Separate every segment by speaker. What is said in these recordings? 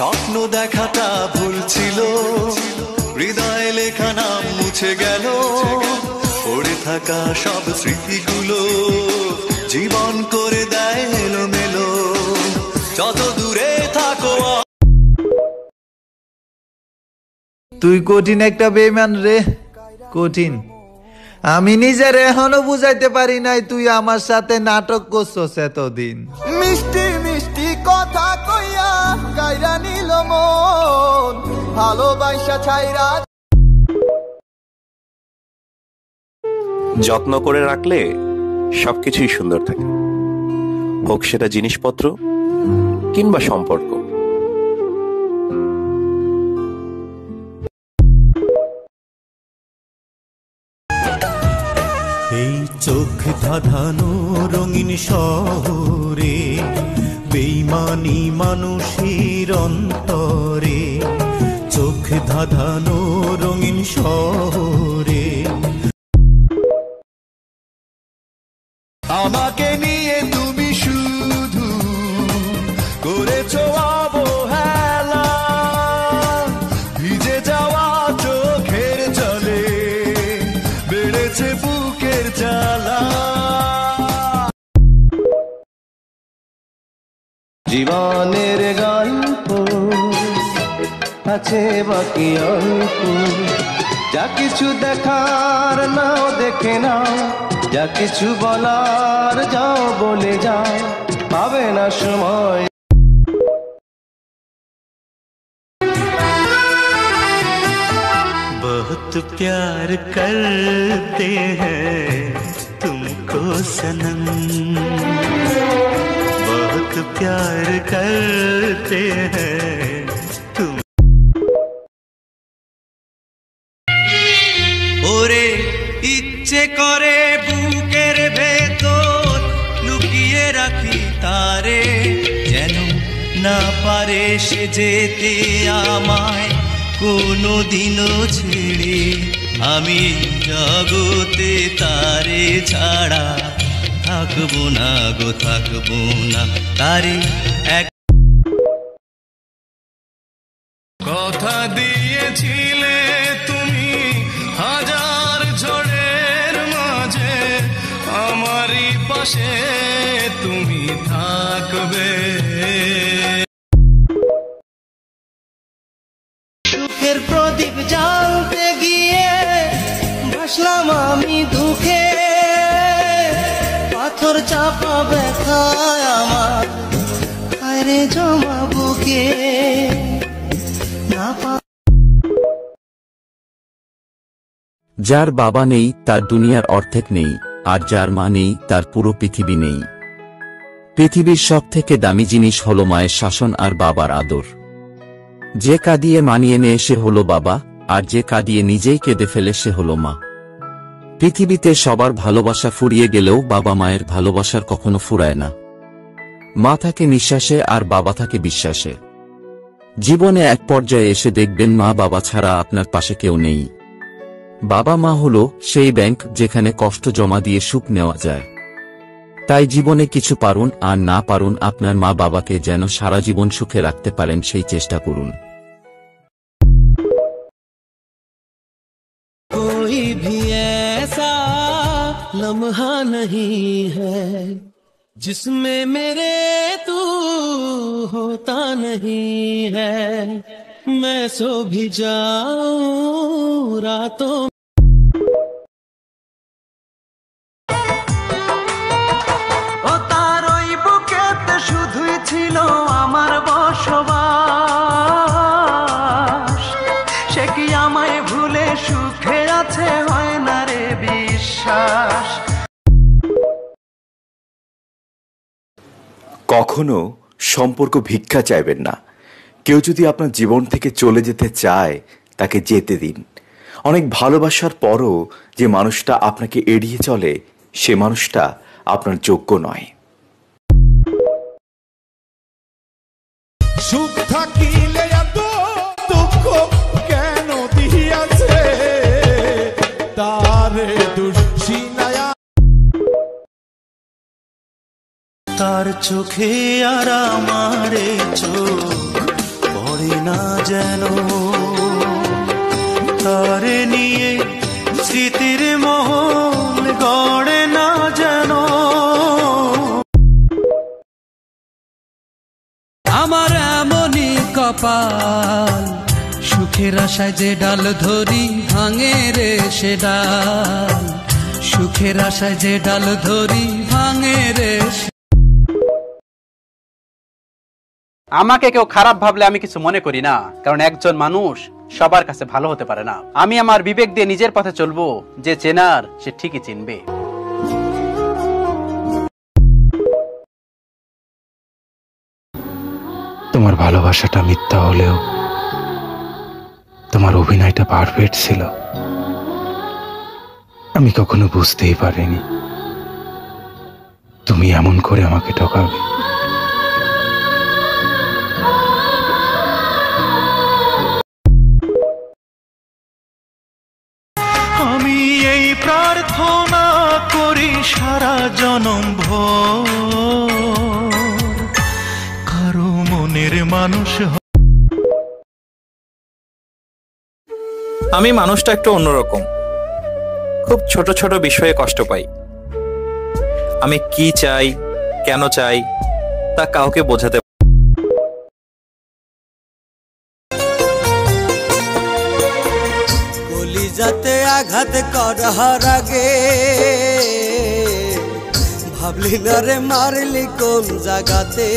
Speaker 1: স্বপ্ন দেখাটা ভুল ছিল, হৃদয়ে লেখা নাম মুছে গেল, পড়ে থাকা সব স্মৃতিগুলো জীবন করে দেয় এলোমেলো। যত দূরে থাকো
Speaker 2: তুই কঠিন একটা বেঈমান রে, কঠিন। আমি নিজের এখনো বুঝাইতে পারি নাই তুই আমার সাথে নাটক করছস এতদিন।
Speaker 3: মিষ্টি মিষ্টি কথা কইয়া গাইরা নিল মন, ভালোবাসা ছাইরা।
Speaker 4: যত্ন করে রাখলে সবকিছুই সুন্দর থাকে, হোক সেটা জিনিসপত্র কিংবা সম্পর্ক।
Speaker 5: এই চোখ ধাঁধানো রঙিন শহরে বেইমানি মানুষের অন্তরে, চোখ ধাঁধানো রঙিন শহরে।
Speaker 1: আমাকে নিয়ে তুমি শুধু করেছো অবহেলা, ভিজে যাওয়া চোখের জলে বেড়েছে বুকের জ্বালা। জীবনের গল্প আছে বাকি অল্প, যা কিছু দেখার নাও দেখে নাও, যা কিছু বলার যাও বলে যাও, পাবে না সময়।
Speaker 5: बहुत प्यार करते हैं तुमको सनम, बहुत प्यार करते हैं तुम।
Speaker 1: ওরে ইচ্ছে করে বুকের ভেতর লুকিয়ে রাখি তারে, যেন না পারে সে যেতে আমায় কোনো দিনও ছেড়ে। আমি জগতে তারে ছাড়া থাকবো না গো, থাকবো না। তারে এক কথা দিয়েছিলে তুমি হাজার ঝড়ের মাঝে, আমারই পাশে তুমি থাকবে।
Speaker 3: সুখের প্রদীপ জ্বালতে গিয়ে ভাসলাম আমি দুঃখে, পাথর চাপা ব্যথায় আমার আরে জমা বুকে না।
Speaker 6: যার বাবা নেই তার দুনিয়ার অর্ধেক নেই, আর যার মা নেই তার পুরো পৃথিবী নেই। পৃথিবীর সব থেকে দামি জিনিস হলো মায়ের শাসন আর বাবার আদর। যে কাঁদিয়ে মানিয়ে নেয় সে হলো বাবা, আর যে কাঁদিয়ে নিজেই কেঁদে ফেলে সে হলো মা। পৃথিবীতে সবার ভালোবাসা ফুরিয়ে গেলেও বাবা মায়ের ভালোবাসার কখনো ফুরায় না। মা থাকে নিঃশ্বাসে আর বাবা থাকে বিশ্বাসে। জীবনে এক পর্যায়ে এসে দেখবেন মা বাবা ছাড়া আপনার পাশে কেউ নেই। বাবা মা হলো সেই ব্যাংক যেখানে কষ্ট জমা দিয়ে সুখ নেওয়া যায়। তাই জীবনে কিছু পারুন আর না পারুন, আপনার মা বাবাকে যেন সারা জীবন সুখে রাখতে পারেন সেই চেষ্টা করুন।
Speaker 3: कोई भी ऐसा लम्हा नहीं है जिसमें मेरे तू होता नहीं है, मैं सो भी जाऊं रातों। ও তার ওই বুকেতে শুধুই ছিল আমার বসবাস, সে কি আমায় ভুলে সুখে আছে হয় না রে বিশ্বাস।
Speaker 4: কখনো সম্পর্ক ভিক্ষা চাইবেন না। কেউ যদি আপনার জীবন থেকে চলে যেতে চায় তাকে যেতে দিন। অনেক ভালোবাসার পরও যে মানুষটা আপনাকে এড়িয়ে চলে সে মানুষটা আপনার যোগ্য নয়।
Speaker 5: সুখ থাকিলে এত দুঃখ কেন দিয়াছে তারে দুশ্চিনায়া।
Speaker 3: তার চোখে আর আমারে চোখ
Speaker 5: যেন, তারে নিয়ে স্মৃতির মহল গড়ে না যেন।
Speaker 3: আমার এমনই কপাল, সুখের আশায় যে ডাল ধরি ভাঙে রে সে ডাল, সুখের আশায় যে ডাল ধরি ভাঙে রে।
Speaker 7: আমাকে কেউ খারাপ ভাবলে আমি কিছু মনে করি না, কারণ একজন মানুষ সবার কাছে ভালো হতে পারে না। আমি আমার বিবেক দিয়ে নিজের পথে চলবো, যে চেনার সে ঠিকই চিনবে।
Speaker 8: তোমার ভালোবাসাটা মিথ্যা হলেও তোমার অভিনয়টা পারফেক্ট ছিল। আমি কখনো বুঝতেই পারিনি তুমি এমন করে আমাকে ঠকাবে।
Speaker 5: আমি এই প্রার্থনা করি সারা জনম ভর, কারো মনের মানুষ।
Speaker 9: আমি মানুষটা একটু অন্যরকম, খুব ছোট ছোট বিষয়ে কষ্ট পাই। আমি কি চাই, কেন চাই তা কাউকে বোঝাতে।
Speaker 5: কলিজাতে আঘাত করার আগে ভাবলি না রে মারলি কোন জায়গাতে।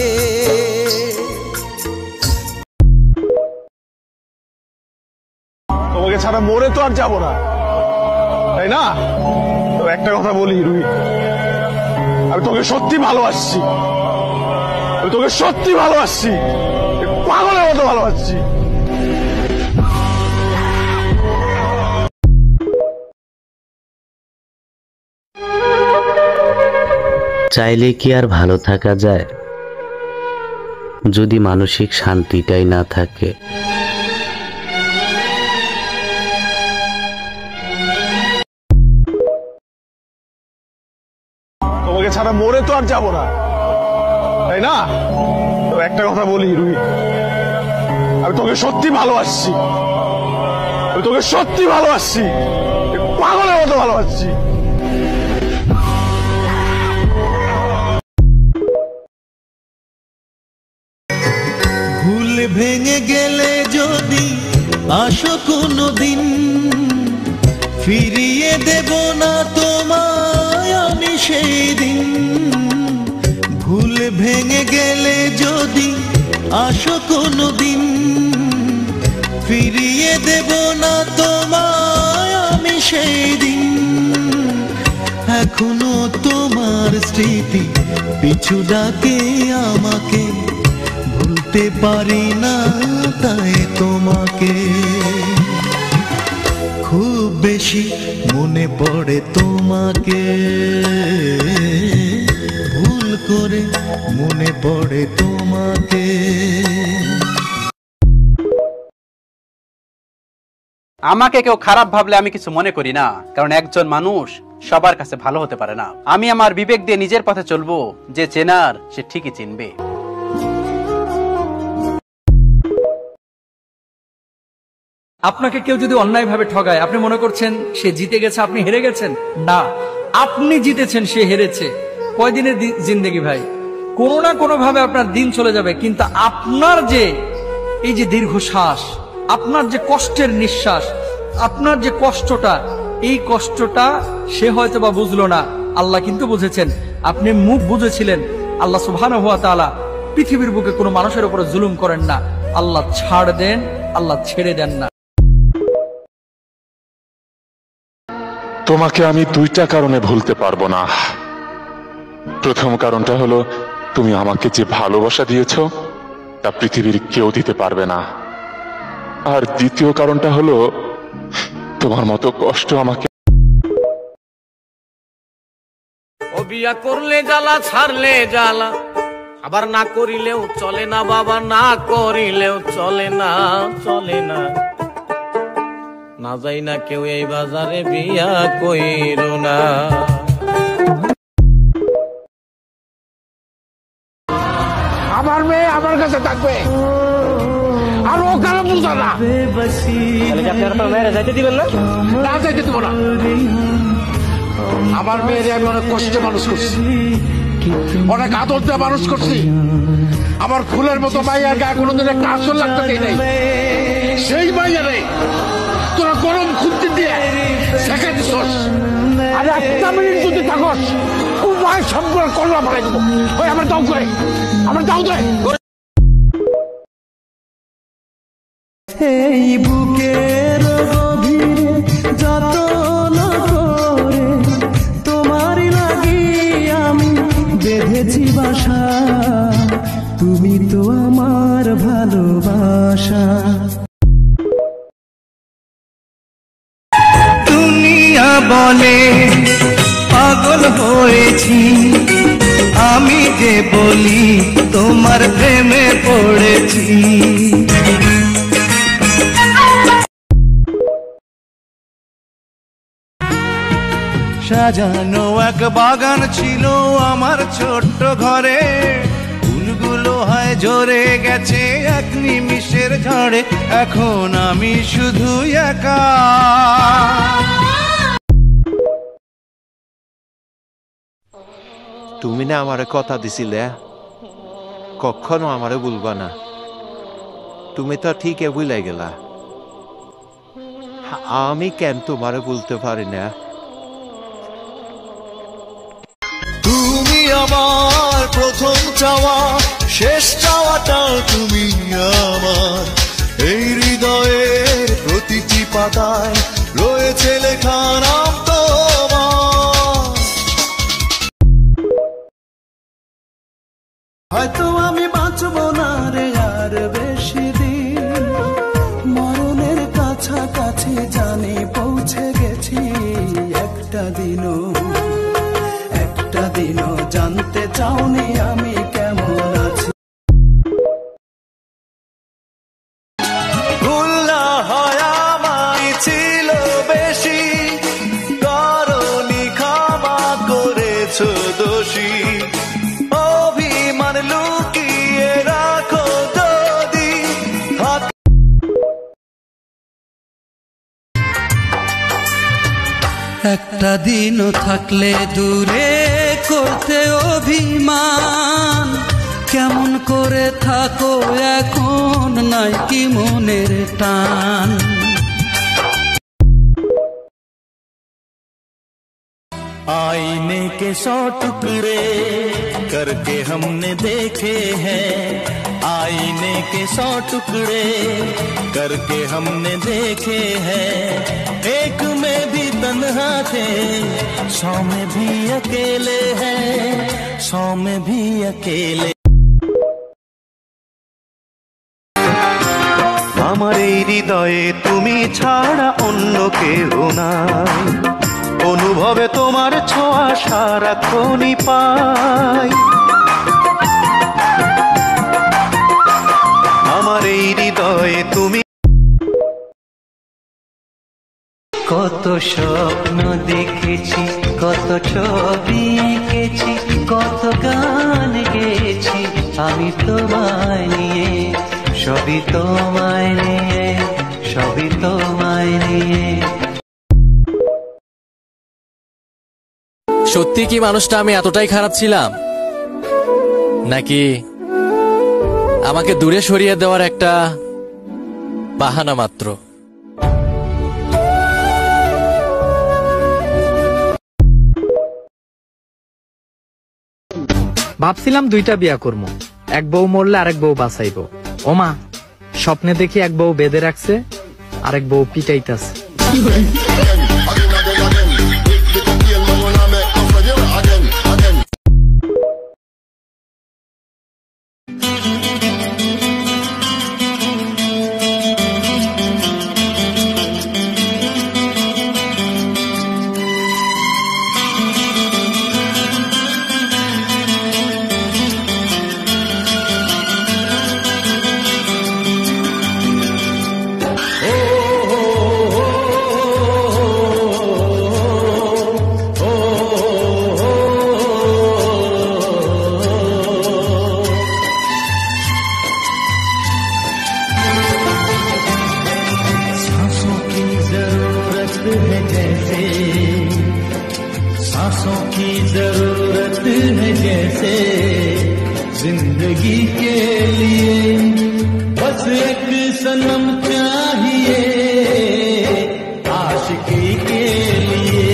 Speaker 10: তোমাকে ছাড়া মরে তো আর যাবো না, তাই না? তো একটা কথা বলি রুহি, আমি তোকে সত্যি ভালোবাসছি, আমি তোকে সত্যি ভালোবাসছি, পাগলের মতো ভালোবাসছি।
Speaker 11: চাইলে কি আর ভালো থাকা যায় যদি মানসিক শান্তিটাই না থাকে?
Speaker 10: তোমাকে ছাড়া মরে তো আর যাবো না, তাই না? তো একটা কথা বলি রুহি, আমি তোকে সত্যি ভালোবাসছি, আমি তোকে সত্যি ভালোবাসছি, পাগলের মতো ভালোবাসছি।
Speaker 5: ভুল ভেঙে গেলে যদি আসো কোনো দিন, ফিরিয়ে দেব না তোমায় আমি সেই দিন। ভুল ভেঙে গেলে যদি আসো কোনো দিন, ফিরিয়ে দেব না তোমায় আমি সেই দিন। এখনো তোমার স্মৃতি পিছু ডাকে আমাকে, ভুলতে পারি না তাই তোমাকে। খুব বেশি মনে পড়ে তোমাকে, ভুল করে মনে পড়ে তোমাকে।
Speaker 7: আমাকে কেউ খারাপ ভাবলে আমি কিছু মনে করি না, কারণ একজন মানুষ সবার কাছে ভালো হতে পারে না। আমি আমার বিবেক দিয়ে নিজের পথে চলবো, যে চেনার সে ঠিকই চিনবে।
Speaker 12: আপনাকে কেউ যদি অন্যায়ভাবে ঠগায়, আপনি মনে করছেন সে জিতে গেছে, আপনি হেরে গেছেন? না, আপনি জিতেছেন, সে হেরেছে। কয়দিনের জিন্দেগি ভাই, কোনো না কোনো ভাবে আপনার দিন চলে যাবে, কিন্তু আপনার যে এই যে দীর্ঘশ্বাস, আপনার যে কষ্টের নিঃশ্বাস, আপনার যে কষ্টটা, এই কষ্টটা সে হয়তো বা বুঝলো না, আল্লাহ কিন্তু বুঝেছেন। আপনি মুখ বুঝেছিলেন। আল্লাহ সুবহানাহু ওয়া তাআলা পৃথিবীর বুকে কোনো মানুষের উপরে জুলুম করেন না। আল্লাহ ছাড় দেন, আল্লাহ ছেড়ে দেন না।
Speaker 13: তোমাকে আমি দুইটা কারণে ভুলতে পারবো না। প্রথম কারণটা হলো, তুমি আমাকে যে ভালোবাসা দিয়েছো তা পৃথিবীর কেউ দিতে পারবে না। আর দ্বিতীয় কারণটা হলো, তোমার মতো কষ্ট আমাকে।
Speaker 14: ও বিয়া করলে জ্বালা, ছাড়লে জ্বালা, আবার না করিলেও চলে না বাবা, না করিলেও চলে না, চলে না। না যাই না কেউ এই বাজারে, বিয়া কইরো না।
Speaker 15: আমার মেয়ে আমার কাছে থাকবে, আর ও কারো
Speaker 10: বুঝা না।
Speaker 14: যাইতে দিবেন না?
Speaker 10: না যাইতে দেবো না। আমার মেয়েরে আমি অনেক কষ্টে মানুষ করছি, অনেক আদর দিয়ে মানুষ করছি। আমার ফুলের মতো মাইয়ার গায়ে কোনোদিন একটা আসল লাগতে দেই নাই। সেই মাইয়ারে তোরা গরম খুঁজতে দিয়ে শেখা দিছস। আর একটা মিনিট যদি থাকস উভয় সবগুলো করলা ফেলে দেবো। ওই আমার দাও করে, আমার দাও দেয়।
Speaker 5: এই বুকের গভীরে যতন করে তোমারই লাগি আমি বেঁধেছি বাসা, তুমি তো আমার ভালোবাসা। দুনিয়া বলে পাগল হয়েছি, আমি যে বলি তোমার প্রেমে পড়েছি। সাজানো এক বাগান ছিল আমার ছোট্ট ঘরে, ফুলগুলো হয় ঝরে গেছে এক নিমিষের ঝড়ে, এখন আমি শুধু একা।
Speaker 15: তুমি না আমারে কথা দিছিলে কখনো আমারে বলবা না, তুমি তো ঠিকই ভুলে গেলা। আমি কেন তোমারে বলতে পারি না?
Speaker 5: তুমি আমার প্রথম চাওয়া, শেষ চাওয়াটাও তুমি আমার। এই হৃদয়ের প্রতিটি পাতায় রয়েছে লেখা নাম তোমার। হয়তো আমি বাঁচবো না রে আর বেশি দিন, মরণের কাছাকাছি জানি পৌঁছে গেছি। একটা দিনও জানতে চাওনি আমি কেমন আছি। ভুল না হয় আমায় ছিল বেশি, কারণই ক্ষমা করেছো দোষী। অভিমান লুকিয়ে রাখো যদি
Speaker 3: একটা দিনও থাকলে দূরে করতে অভিমান, কেমন করে থাকো এখন নাই কি মনের টান।
Speaker 5: आईने के 100 टुकड़े करके हमने देखे हैं, आईने के 100 टुकड़े करके हमने देखे हैं। एक में भी तन्हा थे, 100 में भी अकेले हैं, 100 में भी अकेले। আমার এই হৃদয়ে তুমি ছাড়া অন্য কেউ নাই, অনুভবে তোমার ছোঁয়া সারাক্ষণই পাই। আমার এই হৃদয়ে তুমি।
Speaker 16: কত স্বপ্ন দেখেছি, কত ছবি এঁকেছি, কত গান গেয়েছি আমি তোমায় নিয়ে, সবই তোমায় নিয়ে, সবই তোমায় নিয়ে।
Speaker 17: সত্যি কি মানুষটা আমি এতটাই খারাপ ছিলাম, নাকি আমাকে দূরে সরিয়ে দেওয়ার একটা বাহানা মাত্র?
Speaker 12: ভাবছিলাম 2টা বিয়া করবো, এক বউ মরলে আরেক বউ বাঁচাইব। ওমা, স্বপ্নে দেখি এক বউ বেঁধে রাখছে, আরেক বউ পিটাইতাছে।
Speaker 16: है जैसे, सांसों की जरूरत है जैसे, जिंदगी के लिए बस एक सनम चाहिए आशिकी के लिए।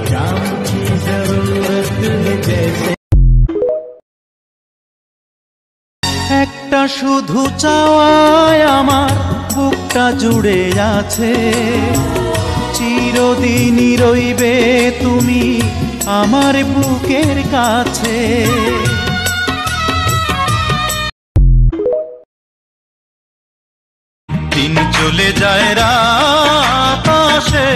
Speaker 16: जाम की जरूरत है जैसे।
Speaker 1: একটা শুধু চাওয়ায় আমার বুকটা জুড়ে আছে, চিরদিনই রইবে তুমি আমার বুকের কাছে। দিন চলে যায় রাত আসে,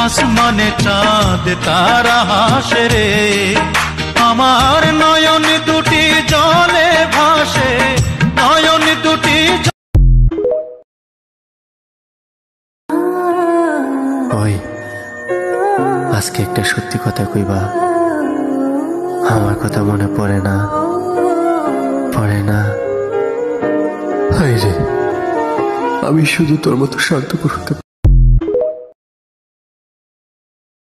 Speaker 1: আসমানে চাঁদ তারা হাসে রে, আমার নয়ন দুটি জলে ভাসে, নয়ন দুটি।
Speaker 18: ওই আজকে একটা সত্যি কথা কইবা, আমার কথা মনে পড়ে না, পড়ে না। হায় রে, আমি শুধু তোর মতো স্বার্থপর হতে